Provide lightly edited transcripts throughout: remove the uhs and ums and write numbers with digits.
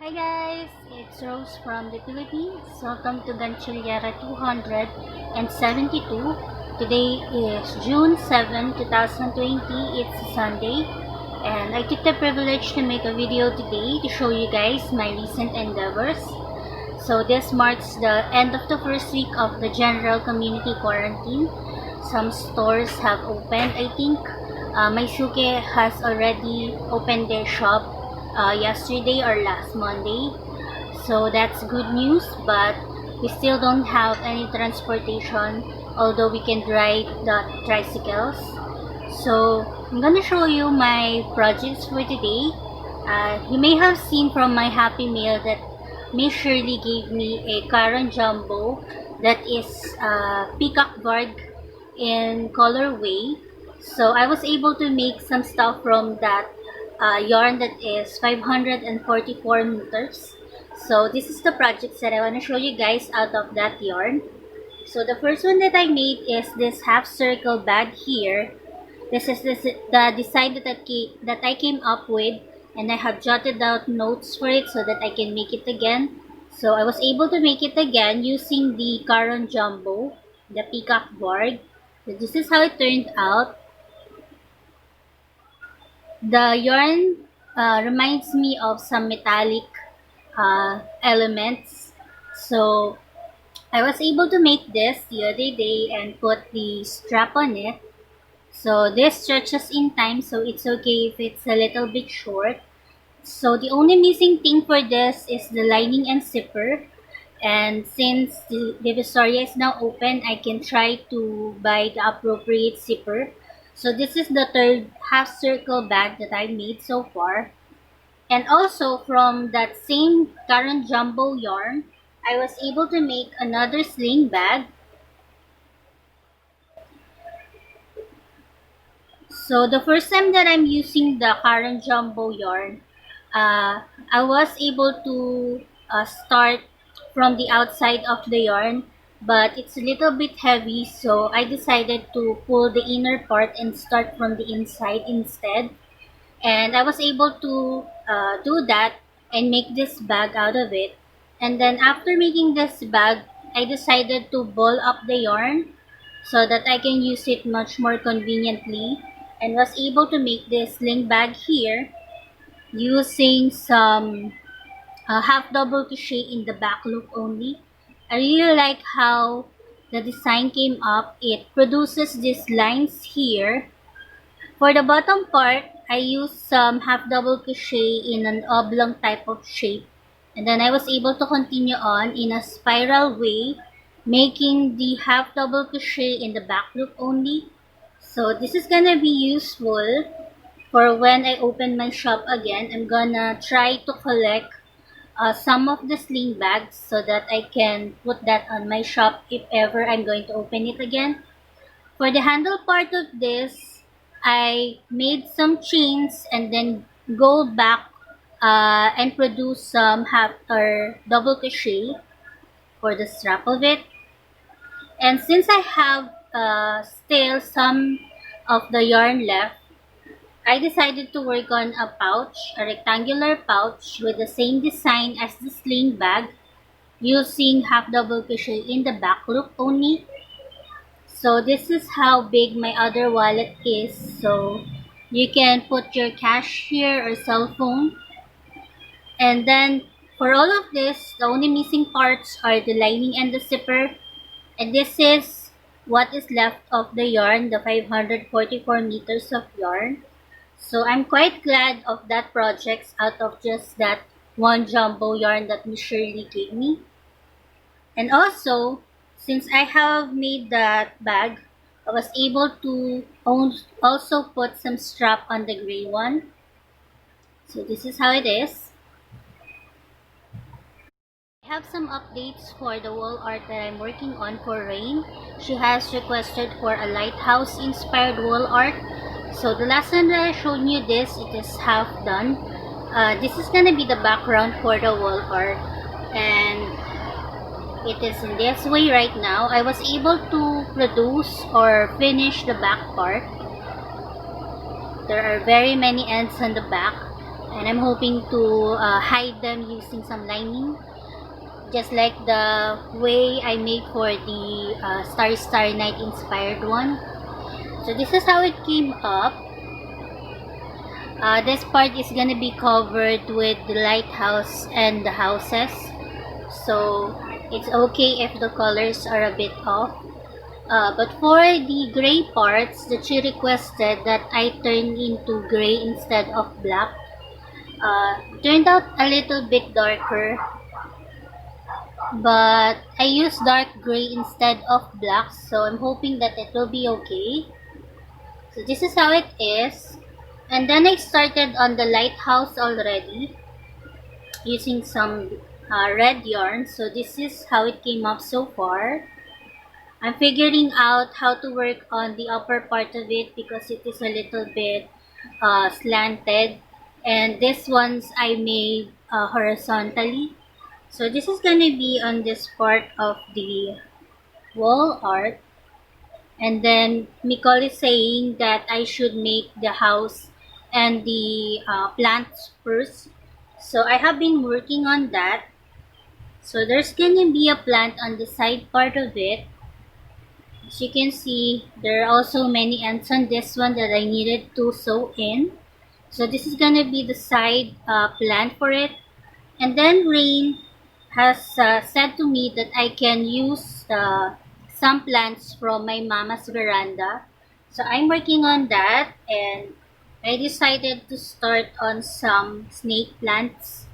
Hi guys, it's Rose from the Philippines. Welcome to Gantsilyera 272. Today is June 7, 2020. It's Sunday, and I took the privilege to make a video today to show you guys my recent endeavors. So this marks the end of the first week of the general community quarantine. Some stores have opened, I think. My suke has already opened their shop yesterday or last Monday, so that's good news, but we still don't have any transportation, although we can ride the tricycles. So I'm gonna show you my projects for today. You may have seen from my happy mail that Miss Shirley gave me a Caron Jumbo that is peacock bark in colorway. So I was able to make some stuff from that yarn that is 544 meters. So this is the projects that I want to show you guys out of that yarn. So the first one that I made is this half circle bag here. This is the design that I came up with, and I have jotted out notes for it so that I can make it again. So I was able to make it again using the Caron Jumbo, the peacock board. So this is how it turned out. The yarn reminds me of some metallic elements. So I was able to make this the other day and put the strap on it. So this stretches in time, so it's okay if it's a little bit short. So the only missing thing for this is the lining and zipper. And since the Divisoria is now open, I can try to buy the appropriate zipper. So this is the third half circle bag that I made so far. And also from that same Caron Jumbo yarn, I was able to make another sling bag. So the first time that I'm using the Caron Jumbo yarn, I was able to start from the outside of the yarn, but it's a little bit heavy, so I decided to pull the inner part and start from the inside instead. And I was able to do that and make this bag out of it. And then after making this bag, I decided to ball up the yarn so that I can use it much more conveniently, and was able to make this sling bag here using some half double crochet in the back loop only. I really like how the design came up. It produces these lines here. For the bottom part, I used some half double crochet in an oblong type of shape, and then I was able to continue on in a spiral way, making the half double crochet in the back loop only. So this is gonna be useful for when I open my shop again. I'm gonna try to collect some of the sling bags so that I can put that on my shop if ever I'm going to open it again. For the handle part of this, I made some chains and then go back and produce some half or double crochet for the strap of it. And since I have still some of the yarn left, I decided to work on a pouch, a rectangular pouch with the same design as the sling bag, using half double crochet in the back loop only. So this is how big my other wallet is. So you can put your cash here or cell phone. And then for all of this, the only missing parts are the lining and the zipper. And this is what is left of the yarn, the 544 meters of yarn. So I'm quite glad of that project out of just that one jumbo yarn that Miss Shirley gave me. And also, since I have made that bag, I was able to also put some strap on the gray one. So this is how it is. I have some updates for the wall art that I'm working on for Rain. She has requested for a lighthouse inspired wall art. So the last time that I showed you this, it is half done. This is gonna be the background for the wall art, and it is in this way right now. I was able to produce or finish the back part. There are very many ends on the back, and I'm hoping to hide them using some lining, just like the way I made for the Starry Night inspired one. So this is how it came up. This part is gonna be covered with the lighthouse and the houses, so it's okay if the colors are a bit off. But for the gray parts that she requested that I turn into gray instead of black, turned out a little bit darker, but I used dark gray instead of black, so I'm hoping that it will be okay. So this is how it is. And then I started on the lighthouse already using some red yarn. So this is how it came up so far. I'm figuring out how to work on the upper part of it because it is a little bit slanted, and this ones I made horizontally. So this is gonna be on this part of the wall art. And then Nicole is saying that I should make the house and the plants first. So I have been working on that. So there's gonna be a plant on the side part of it. As you can see, there are also many ends on this one that I needed to sew in. So this is gonna be the side plant for it. And then Rain has said to me that I can use some plants from my mama's veranda. So I'm working on that, and I decided to start on some snake plants.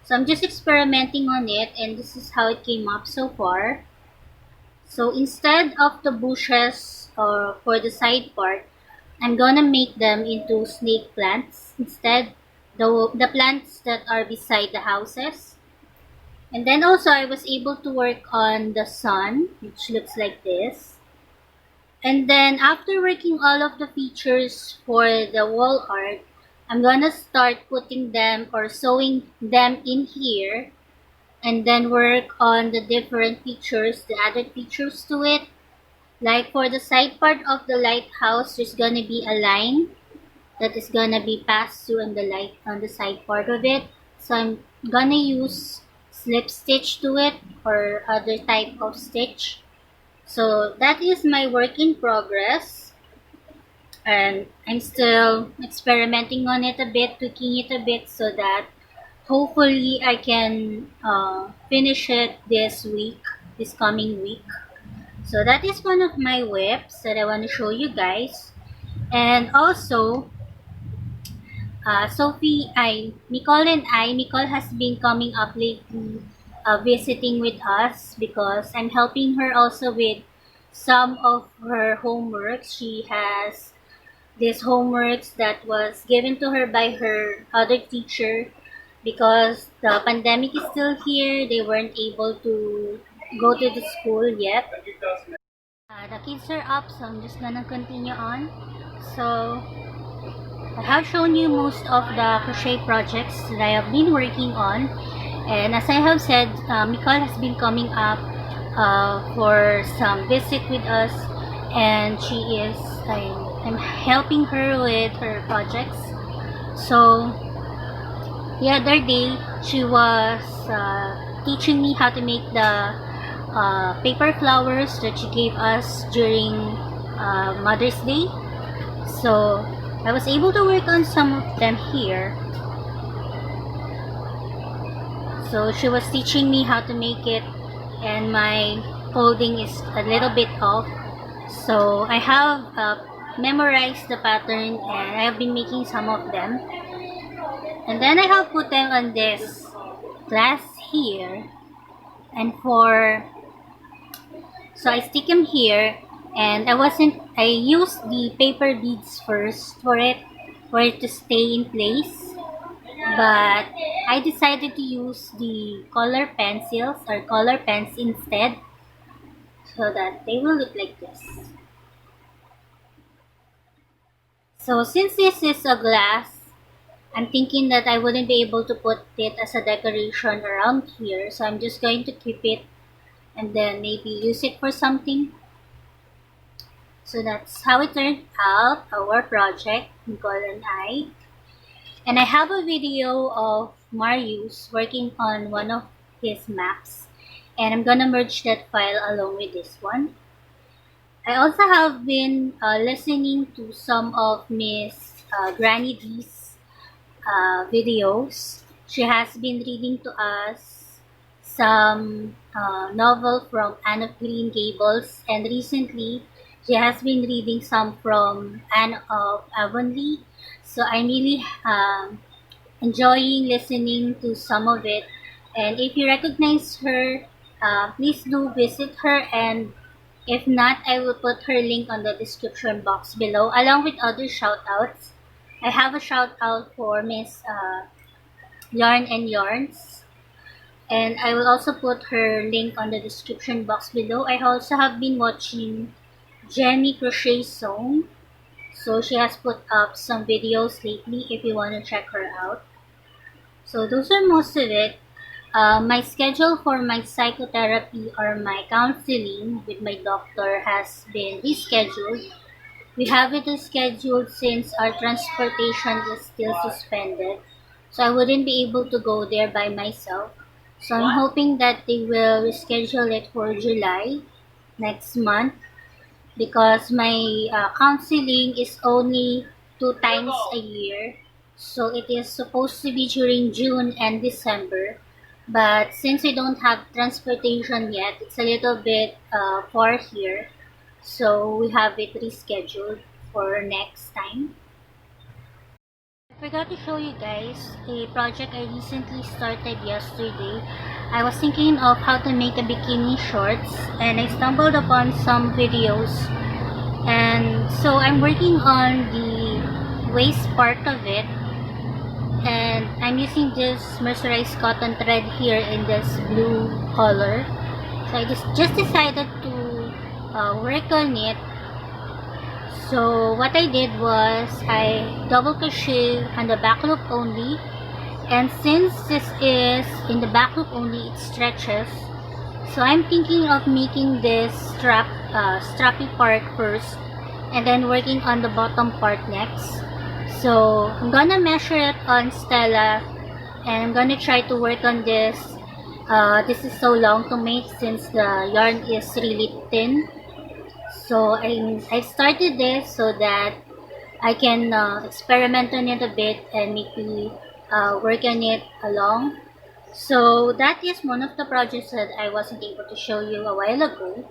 So I'm just experimenting on it, and this is how it came up so far. So instead of the bushes or for the side part, I'm gonna make them into snake plants instead, the plants that are beside the houses. And then also I was able to work on the sun, which looks like this. And then after working all of the features for the wall art, I'm gonna start putting them or sewing them in here, and then work on the different features, the added features to it. Like for the side part of the lighthouse, there's gonna be a line that is gonna be passed through on the light on the side part of it. So I'm gonna use slip stitch to it or other type of stitch. So that is my work in progress, and I'm still experimenting on it a bit, tweaking it a bit so that hopefully I can finish it this week, this coming week. So that is one of my whips that I want to show you guys. And also Nicole has been coming up lately, visiting with us because I'm helping her also with some of her homeworks. She has this homeworks that was given to her by her other teacher because the pandemic is still here. They weren't able to go to the school yet. The kids are up, so I'm just gonna continue on. So I have shown you most of the crochet projects that I have been working on, and as I have said, Nicole has been coming up for some visit with us, and I'm helping her with her projects. So the other day she was teaching me how to make the paper flowers that she gave us during Mother's Day. So I was able to work on some of them here. So she was teaching me how to make it, and my folding is a little bit off. So I have memorized the pattern, and I have been making some of them. And then I have put them on this glass here, and so I stick them here, and I used the paper beads first for it to stay in place, but I decided to use the color pencils or color pens instead so that they will look like this. So since this is a glass, I'm thinking that I wouldn't be able to put it as a decoration around here, so I'm just going to keep it and then maybe use it for something. So that's how it turned out, our project, Nicole and I. And I have a video of Marius working on one of his maps, and I'm gonna merge that file along with this one. I also have been listening to some of Miss Grannydee's videos. She has been reading to us some novel from Anne of Green Gables, and recently she has been reading some from Anne of Avonlea. So I'm really enjoying listening to some of it. And if you recognize her, please do visit her, and if not, I will put her link on the description box below along with other shoutouts. I have a shout out for Miss YarnNYarns, and I will also put her link on the description box below. I also have been watching jenniecrochetzone, so she has put up some videos lately if you want to check her out. So those are most of it. My schedule for my psychotherapy or my counseling with my doctor has been rescheduled. We have it rescheduled since our transportation is still suspended, so I wouldn't be able to go there by myself. So I'm hoping that they will reschedule it for July next month, because my counseling is only 2 times a year. So it is supposed to be during June and December. But since we don't have transportation yet, it's a little bit far here. So we have it rescheduled for next time. I forgot to show you guys a project I recently started yesterday. I was thinking of how to make a bikini shorts, and I stumbled upon some videos, and so I'm working on the waist part of it, and I'm using this mercerized cotton thread here in this blue color. So I just decided to work on it. So what I did was I double crochet on the back loop only, and since this is in the back loop only, it stretches. So I'm thinking of making this strappy part first, and then working on the bottom part next. So I'm gonna measure it on Stella, and I'm gonna try to work on this. This is so long to make since the yarn is really thin. So I started this so that I can experiment on it a bit and maybe work on it along. So that is one of the projects that I wasn't able to show you a while ago.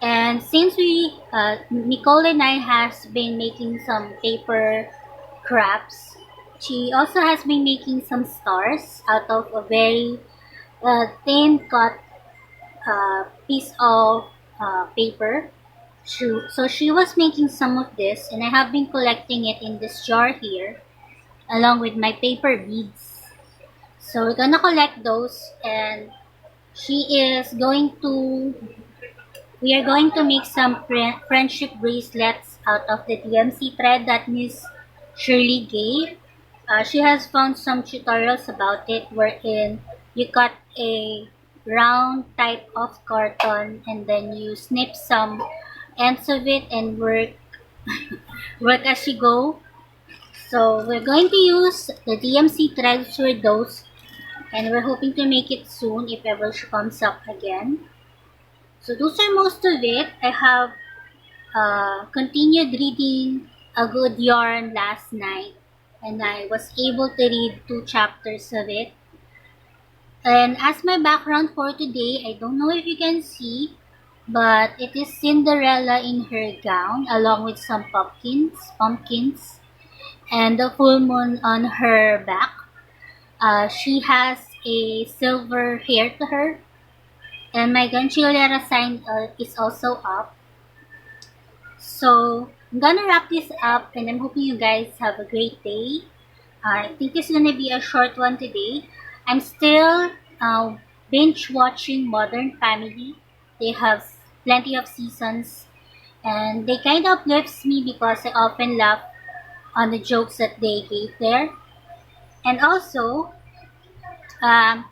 And since Nicole and I has been making some paper crafts, she also has been making some stars out of a very thin cut piece of paper. So she was making some of this, and I have been collecting it in this jar here along with my paper beads. So we're gonna collect those, and we are going to make some friendship bracelets out of the DMC thread that Miss Shirley gave. She has found some tutorials about it wherein you cut a round type of carton and then you snip some ends of it and work as you go. So we're going to use the DMC threads for those, and we're hoping to make it soon if ever she comes up again. So those are most of it. I have continued reading A Good Yarn last night, and I was able to read 2 chapters of it. And as my background for today, I don't know if you can see, but it is Cinderella in her gown along with some pumpkins, and the full moon on her back. She has a silver hair to her, and my Gantsilyera sign is also up. So I'm gonna wrap this up, and I'm hoping you guys have a great day. I think it's gonna be a short one today. I'm still binge watching Modern Family. They have plenty of seasons, and they kind of uplifts me because I often laugh on the jokes that they gave there. And also, um,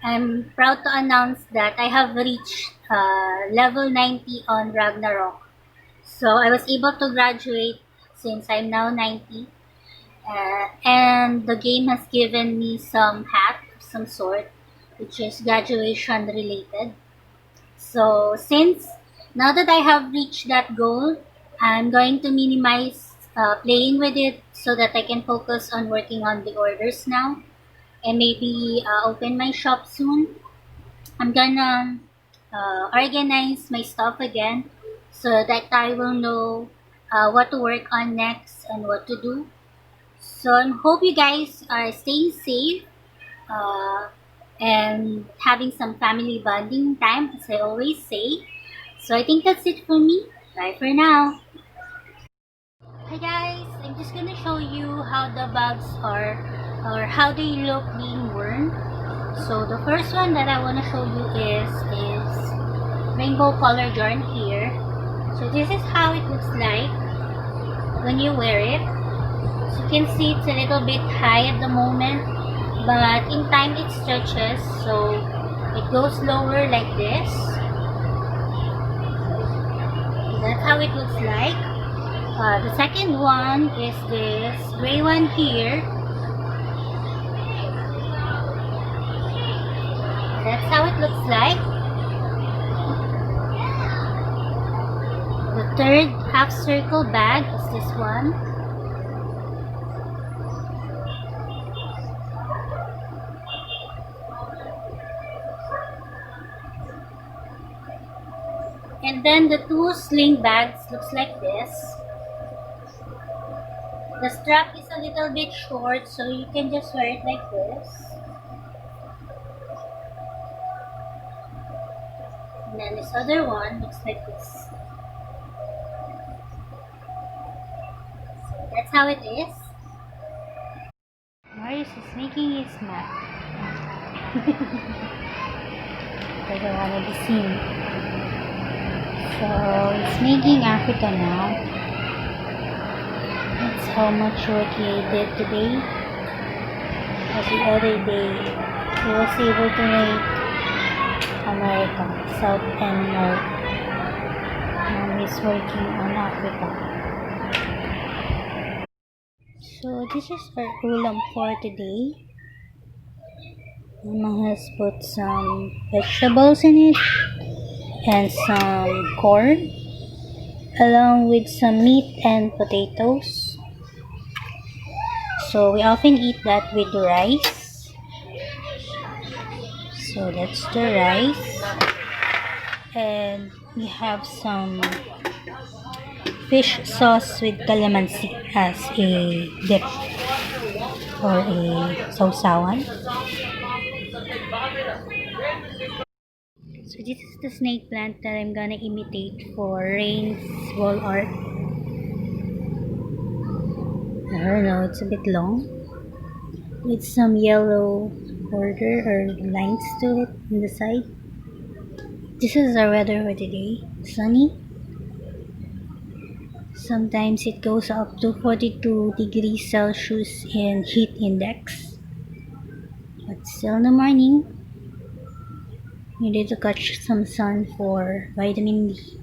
I'm proud to announce that I have reached level 90 on Ragnarok. So I was able to graduate since I'm now 90. And the game has given me some hat of some sort, which is graduation related. So since now that I have reached that goal, I'm going to minimize playing with it so that I can focus on working on the orders now and maybe open my shop soon. I'm gonna organize my stuff again so that I will know what to work on next and what to do. So I hope you guys are staying safe uh, and having some family bonding time, as I always say. So I think that's it for me. Bye for now. Hi guys, I'm just gonna show you how the bags are or how they look being worn. So the first one that I want to show you is rainbow colored yarn here. So this is how it looks like when you wear it. So you can see it's a little bit high at the moment, but in time it stretches, so it goes lower like this. So that's how it looks like. The second one is this gray one here. That's how it looks like. The third half circle bag is this one. And then the two sling bags looks like this. The strap is a little bit short, so you can just wear it like this. And then this other one looks like this. So that's how it is. Marius is making his map. Doesn't want to be seen. So it's making Africa now. That's how much work he did today. As the other day, he was able to make America, South and North. Now he's working on Africa. So this is our ulam for today. Mama has put some vegetables in it and some corn along with some meat and potatoes. So we often eat that with rice. So that's the rice. And we have some fish sauce with calamansi as a dip or a sausawan. So this is the snake plant that I'm gonna imitate for Rain's wall art. I don't know, it's a bit long with some yellow border or lines to it on the side. This is our weather for today. Sunny. Sometimes it goes up to 42 degrees Celsius in heat index. But still in the morning, you need to catch some sun for vitamin D.